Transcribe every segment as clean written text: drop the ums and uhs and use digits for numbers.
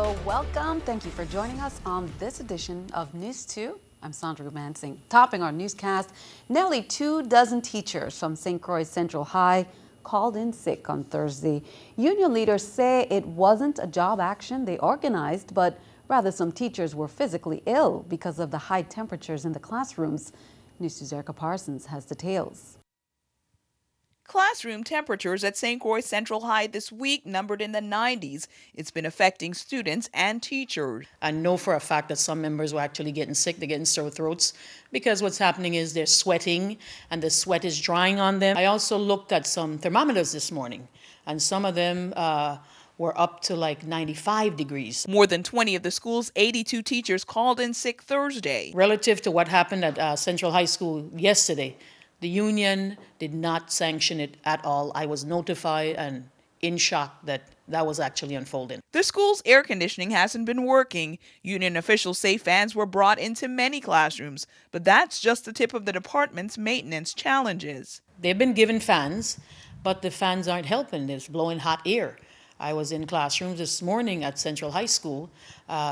So welcome. Thank you for joining us on this edition of News 2. I'm Sandra Gumansing. Topping our newscast, nearly 24 teachers from St. Croix Central High called in sick on Thursday. Union leaders say it wasn't a job action they organized, but rather some teachers were physically ill because of the high temperatures in the classrooms. News 2's Erica Parsons has details. Classroom temperatures at St. Croix Central High this week numbered in the 90s. It's been affecting students and teachers. I know for a fact that some members were actually getting sick. They're getting sore throats because what's happening is they're sweating and the sweat is drying on them. I also looked at some thermometers this morning, and some of them were up to like 95 degrees. More than 20 of the school's 82 teachers called in sick Thursday. Relative to what happened at Central High School yesterday, the union did not sanction it at all. I was notified and in shock that that was actually unfolding. The school's air conditioning hasn't been working. Union officials say fans were brought into many classrooms, but that's just the tip of the department's maintenance challenges. They've been given fans, but the fans aren't helping. It's blowing hot air. I was in classrooms this morning at Central High School.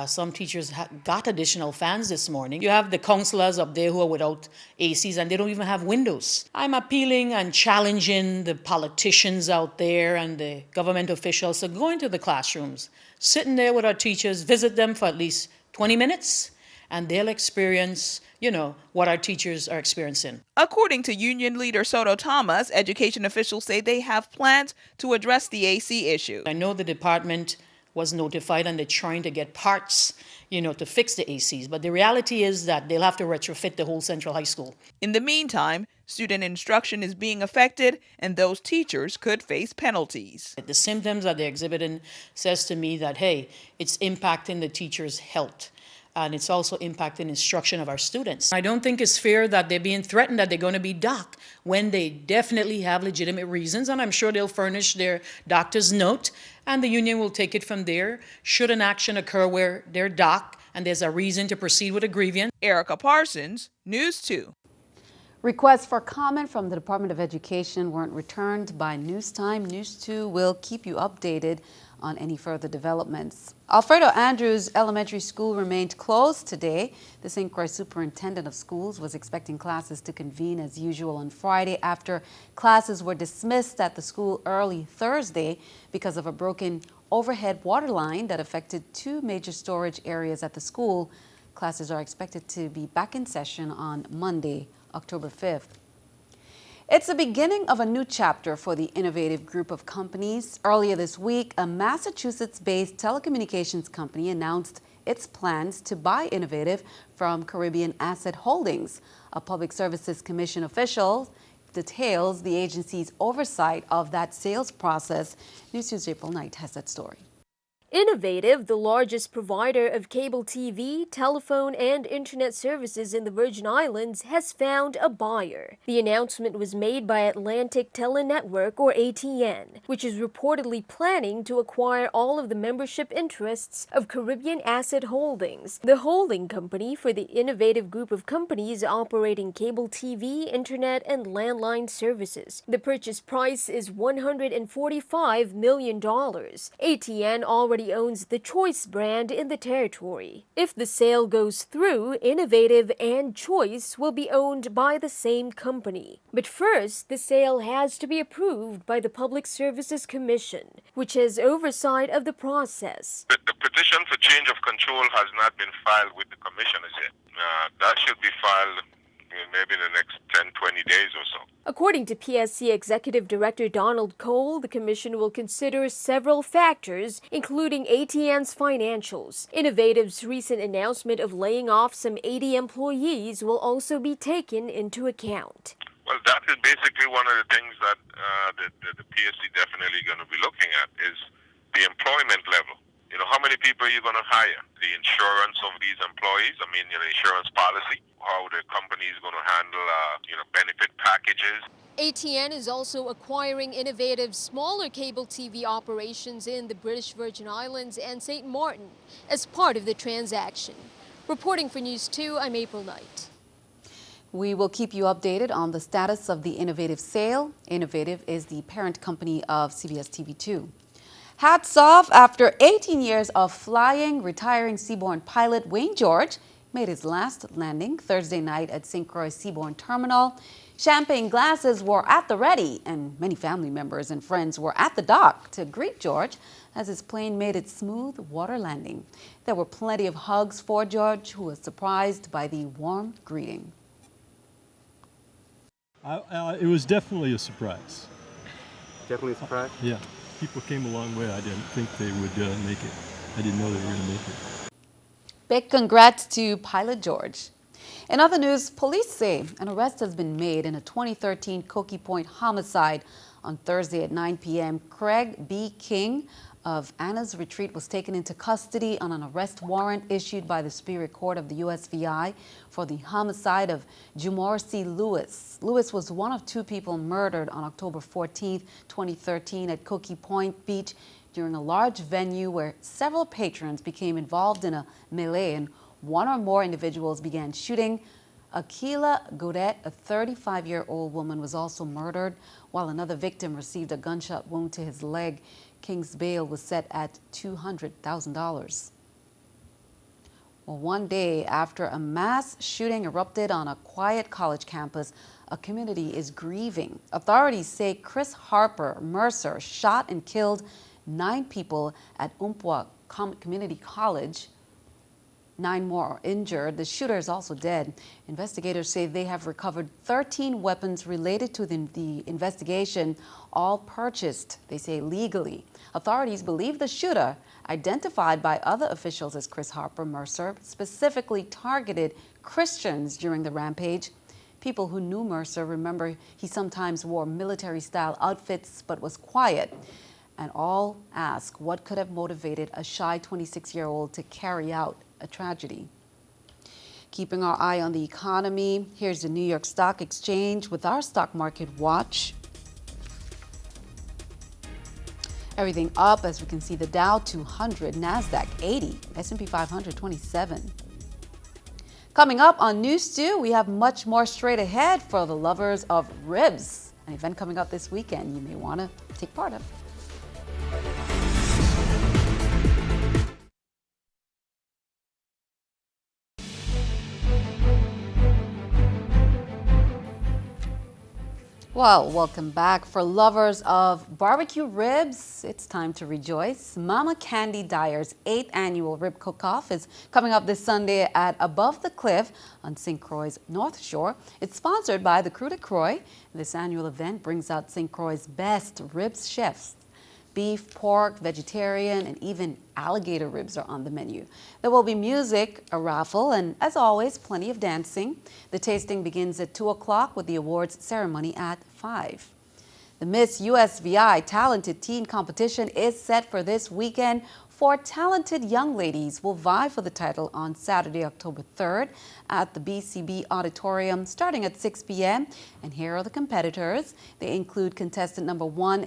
Some teachers got additional fans this morning. You have the counselors up there who are without ACs and they don't even have windows. I'm appealing and challenging the politicians out there and the government officials to go into the classrooms, sitting there with our teachers, visit them for at least 20 minutes, and they'll experience, what our teachers are experiencing. According to union leader Soto Thomas, education officials say they have plans to address the AC issue. I know the department was notified and they're trying to get parts, to fix the ACs. But the reality is that they'll have to retrofit the whole Central High School. In the meantime, student instruction is being affected and those teachers could face penalties. The symptoms that they're exhibiting says to me that, hey, it's impacting the teachers' health. And it's also impacting instruction of our students. I don't think it's fair that they're being threatened that they're going to be docked when they definitely have legitimate reasons, and I'm sure they'll furnish their doctor's note, and the union will take it from there. Should an action occur where they're docked and there's a reason to proceed with a grievance. Erica Parsons, News 2. Requests for comment from the Department of Education weren't returned by News Time. News 2 will keep you updated on any further developments. Alfredo Andrews Elementary School remained closed today. The St. Croix Superintendent of Schools was expecting classes to convene as usual on Friday after classes were dismissed at the school early Thursday because of a broken overhead water line that affected 2 major storage areas at the school. Classes are expected to be back in session on Monday, October 5th. It's the beginning of a new chapter for the Innovative Group of companies. Earlier this week, a Massachusetts-based telecommunications company announced its plans to buy Innovative from Caribbean Asset Holdings. A Public Services Commission official details the agency's oversight of that sales process. News 2's April Knight has that story. Innovative, the largest provider of cable TV, telephone, and internet services in the Virgin Islands, has found a buyer. The announcement was made by Atlantic Telenetwork, or ATN, which is reportedly planning to acquire all of the membership interests of Caribbean Asset Holdings, the holding company for the Innovative Group of companies operating cable TV, internet, and landline services. The purchase price is $145 million. ATN already owns the Choice brand in the territory. If the sale goes through, Innovative and Choice will be owned by the same company. But first, the sale has to be approved by the Public Services Commission, which has oversight of the process. The petition for change of control has not been filed with the commission as yet. That should be filed maybe in the next 10-20 days or so. According to PSC Executive Director Donald Cole, the Commission will consider several factors, including ATN's financials. Innovative's recent announcement of laying off some 80 employees will also be taken into account. Well, that is basically one of the things that the PSC definitely going to be looking at is the employment level. How many people are you going to hire? The insurance of these employees, insurance policy, how the company is going to handle, benefit packages. ATN is also acquiring Innovative's smaller cable TV operations in the British Virgin Islands and St. Martin as part of the transaction. Reporting for News 2, I'm April Knight. We will keep you updated on the status of the Innovative sale. Innovative is the parent company of CBS TV2. Hats off. After 18 years of flying, retiring Seabourn pilot Wayne George made his last landing Thursday night at St. Croix Seabourn Terminal. Champagne glasses were at the ready, and many family members and friends were at the dock to greet George as his plane made its smooth water landing. There were plenty of hugs for George, who was surprised by the warm greeting. It was definitely a surprise. Definitely a surprise? Yeah. People came a long way. I didn't think they would make it. I didn't know they were going to make it. Big congrats to Pilot George. In other news, police say an arrest has been made in a 2013 Cokie Point homicide. On Thursday at 9 p.m., Craig B. King of Anna's Retreat was taken into custody on an arrest warrant issued by the Superior Court of the USVI for the homicide of Jumorsi Lewis. Lewis was one of two people murdered on October 14, 2013 at Cokie Point Beach during a large venue where several patrons became involved in a melee and one or more individuals began shooting. Akila Godet, a 35-year-old woman, was also murdered, while another victim received a gunshot wound to his leg. King's bail was set at $200,000. Well, one day after a mass shooting erupted on a quiet college campus, a community is grieving. Authorities say Chris Harper Mercer shot and killed 9 people at Umpqua Community College. 9 more are injured. The shooter is also dead. Investigators say they have recovered 13 weapons related to the investigation, all purchased, they say, legally. Authorities believe the shooter, identified by other officials as Chris Harper Mercer, specifically targeted Christians during the rampage. People who knew Mercer remember he sometimes wore military-style outfits but was quiet. And all ask what could have motivated a shy 26-year-old to carry out a tragedy. Keeping our eye on the economy, here's the New York Stock Exchange with our stock market watch. Everything up, as we can see, the Dow 200, NASDAQ 80, S&P 500 27. Coming up on NEWS2, we have much more straight ahead for the lovers of ribs, an event coming up this weekend you may want to take part of. Well, welcome back. For lovers of barbecue ribs, it's time to rejoice. Mama Candy Dyer's 8th annual Rib Cook-Off is coming up this Sunday at Above the Cliff on St. Croix's North Shore. It's sponsored by the Crew de Croix. This annual event brings out St. Croix's best ribs chefs. Beef, pork, vegetarian, and even alligator ribs are on the menu. There will be music, a raffle, and as always, plenty of dancing. The tasting begins at 2 o'clock with the awards ceremony at 5. The Miss USVI Talented Teen Competition is set for this weekend. 4 talented young ladies will vie for the title on Saturday, October 3rd at the BCB Auditorium starting at 6 p.m. And here are the competitors. They include contestant number 1,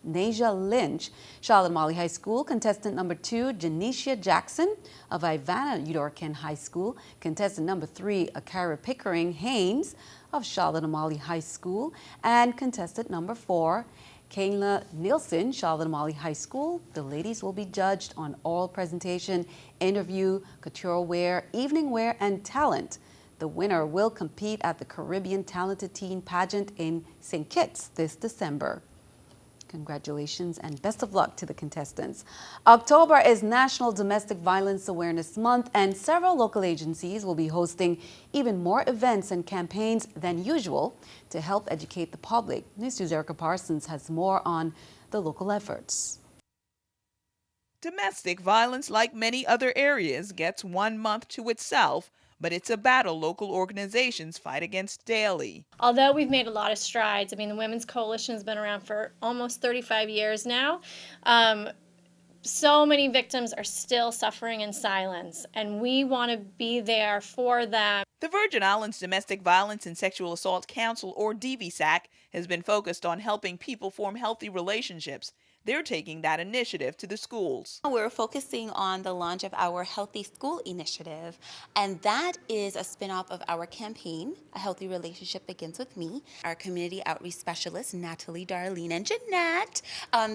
Nasia Lynch, Charlotte Amalie High School, contestant number 2, Janicia Jackson of Ivana Udoracan High School, contestant number 3, Akara Pickering Haynes of Charlotte Amalie High School, and contestant number 4, Kayla Nielsen, Charlotte Amalie High School. The ladies will be judged on oral presentation, interview, couture wear, evening wear, and talent. The winner will compete at the Caribbean Talented Teen Pageant in St. Kitts this December. Congratulations and best of luck to the contestants. October is National Domestic Violence Awareness Month, and several local agencies will be hosting even more events and campaigns than usual to help educate the public. NEWS2's Erica Parsons has more on the local efforts. Domestic violence, like many other areas, gets 1 month to itself, but it's a battle local organizations fight against daily. Although we've made a lot of strides, I mean, the Women's Coalition has been around for almost 35 years now. So many victims are still suffering in silence, and we want to be there for them. The Virgin Islands Domestic Violence and Sexual Assault Council, or DVSAC, has been focused on helping people form healthy relationships. they're taking that initiative to the schools. We're focusing on the launch of our Healthy School Initiative, and that is a spin-off of our campaign, A Healthy Relationship Begins With Me. Our community outreach specialists, Natalie, Darlene, and Jeanette,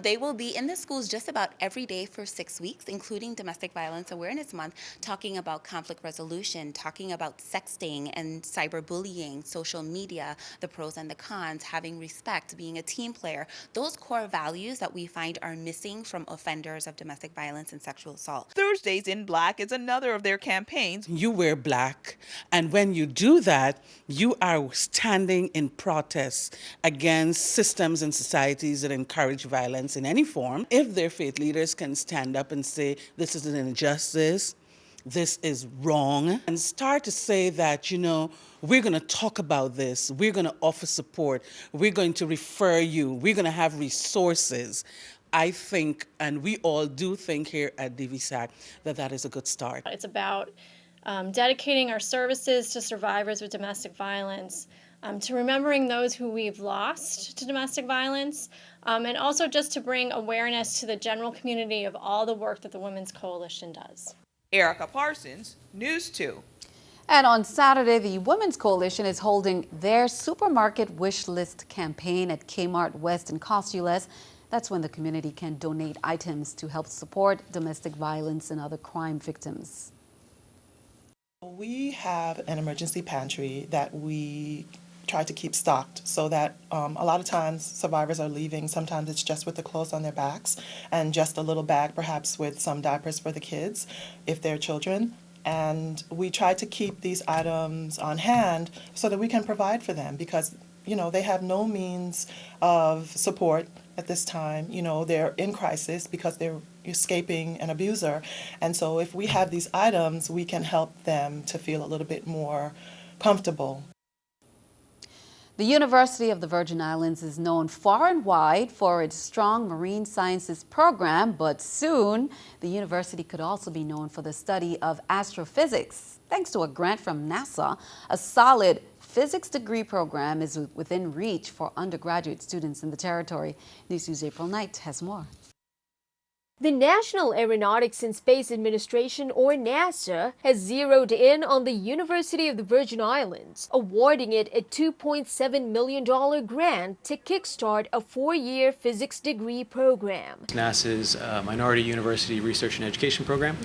they will be in the schools just about every day for 6 weeks, including Domestic Violence Awareness Month, talking about conflict resolution, talking about sexting and cyberbullying, social media, the pros and the cons, having respect, being a team player, those core values that we find are missing from offenders of domestic violence and sexual assault. Thursdays in Black is another of their campaigns. You wear black, and when you do that, you are standing in protest against systems and societies that encourage violence in any form. If their faith leaders can stand up and say, this is an injustice, this is wrong, and start to say that, we're going to talk about this, we're going to offer support, we're going to refer you, we're going to have resources. I think, and we all do think here at DVSAC, that is a good start. It's about dedicating our services to survivors with domestic violence, to remembering those who we've lost to domestic violence, and also just to bring awareness to the general community of all the work that the Women's Coalition does. Erica Parsons, News 2. And on Saturday, the Women's Coalition is holding their supermarket wish list campaign at Kmart West in Costules. That's when the community can donate items to help support domestic violence and other crime victims. We have an emergency pantry that we try to keep stocked so that a lot of times survivors are leaving. Sometimes it's just with the clothes on their backs and just a little bag perhaps with some diapers for the kids if they're children. And we try to keep these items on hand so that we can provide for them because, they have no means of support at this time. They're in crisis because they're escaping an abuser. And so if we have these items, we can help them to feel a little bit more comfortable. The University of the Virgin Islands is known far and wide for its strong marine sciences program, but soon the university could also be known for the study of astrophysics. Thanks to a grant from NASA, a solid physics degree program is within reach for undergraduate students in the territory. NEWS2's April Knight has more. The National Aeronautics and Space Administration, or NASA, has zeroed in on the University of the Virgin Islands, awarding it a $2.7 million grant to kickstart a 4-year physics degree program. NASA's Minority University Research and Education Program,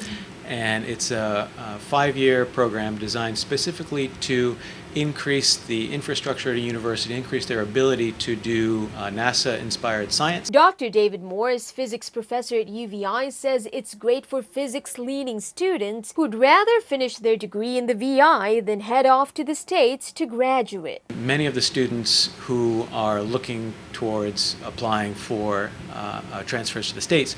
and it's a 5-year program designed specifically to increase the infrastructure at a university, increase their ability to do NASA-inspired science. Dr. David Morris, physics professor at UVI, says it's great for physics-leaning students who'd rather finish their degree in the VI than head off to the States to graduate. Many of the students who are looking towards applying for transfers to the States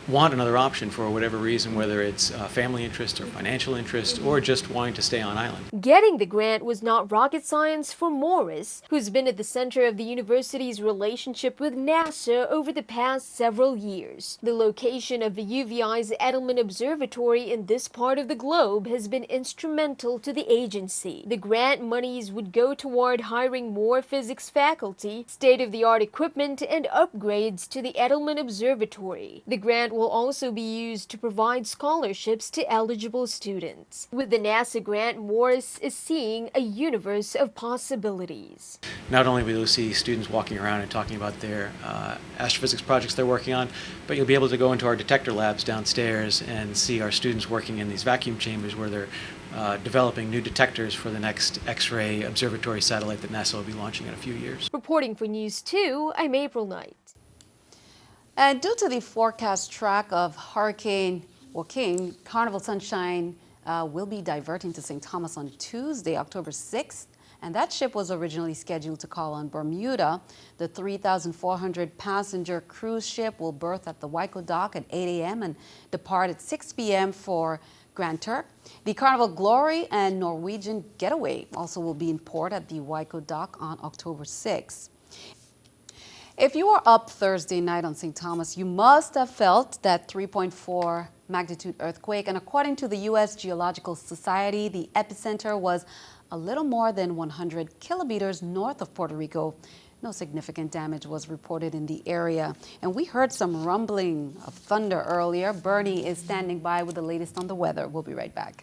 want another option for whatever reason, whether it's family interest or financial interest or just wanting to stay on island. Getting the grant was not rocket science for Morris, who's been at the center of the university's relationship with NASA over the past several years. The location of the UVI's Edelman Observatory in this part of the globe has been instrumental to the agency. The grant monies would go toward hiring more physics faculty, state-of-the-art equipment, and upgrades to the Edelman Observatory. The grant will also be used to provide scholarships to eligible students. With the NASA grant, Morris is seeing a universe of possibilities. Not only will you see students walking around and talking about their astrophysics projects they're working on, but you'll be able to go into our detector labs downstairs and see our students working in these vacuum chambers where they're developing new detectors for the next X-ray observatory satellite that NASA will be launching in a few years. Reporting for News 2, I'm April Knight. And due to the forecast track of Hurricane Joaquin, Carnival Sunshine will be diverting to St. Thomas on Tuesday, October 6th. And that ship was originally scheduled to call on Bermuda. The 3,400 passenger cruise ship will berth at the Waiko dock at 8 a.m. and depart at 6 p.m. for Grand Turk. The Carnival Glory and Norwegian Getaway also will be in port at the Waiko dock on October 6th. If you were up Thursday night on St. Thomas, you must have felt that 3.4 magnitude earthquake. And according to the U.S. Geological Society, the epicenter was a little more than 100 kilometers north of Puerto Rico. No significant damage was reported in the area. And we heard some rumbling of thunder earlier. Bernie is standing by with the latest on the weather. We'll be right back.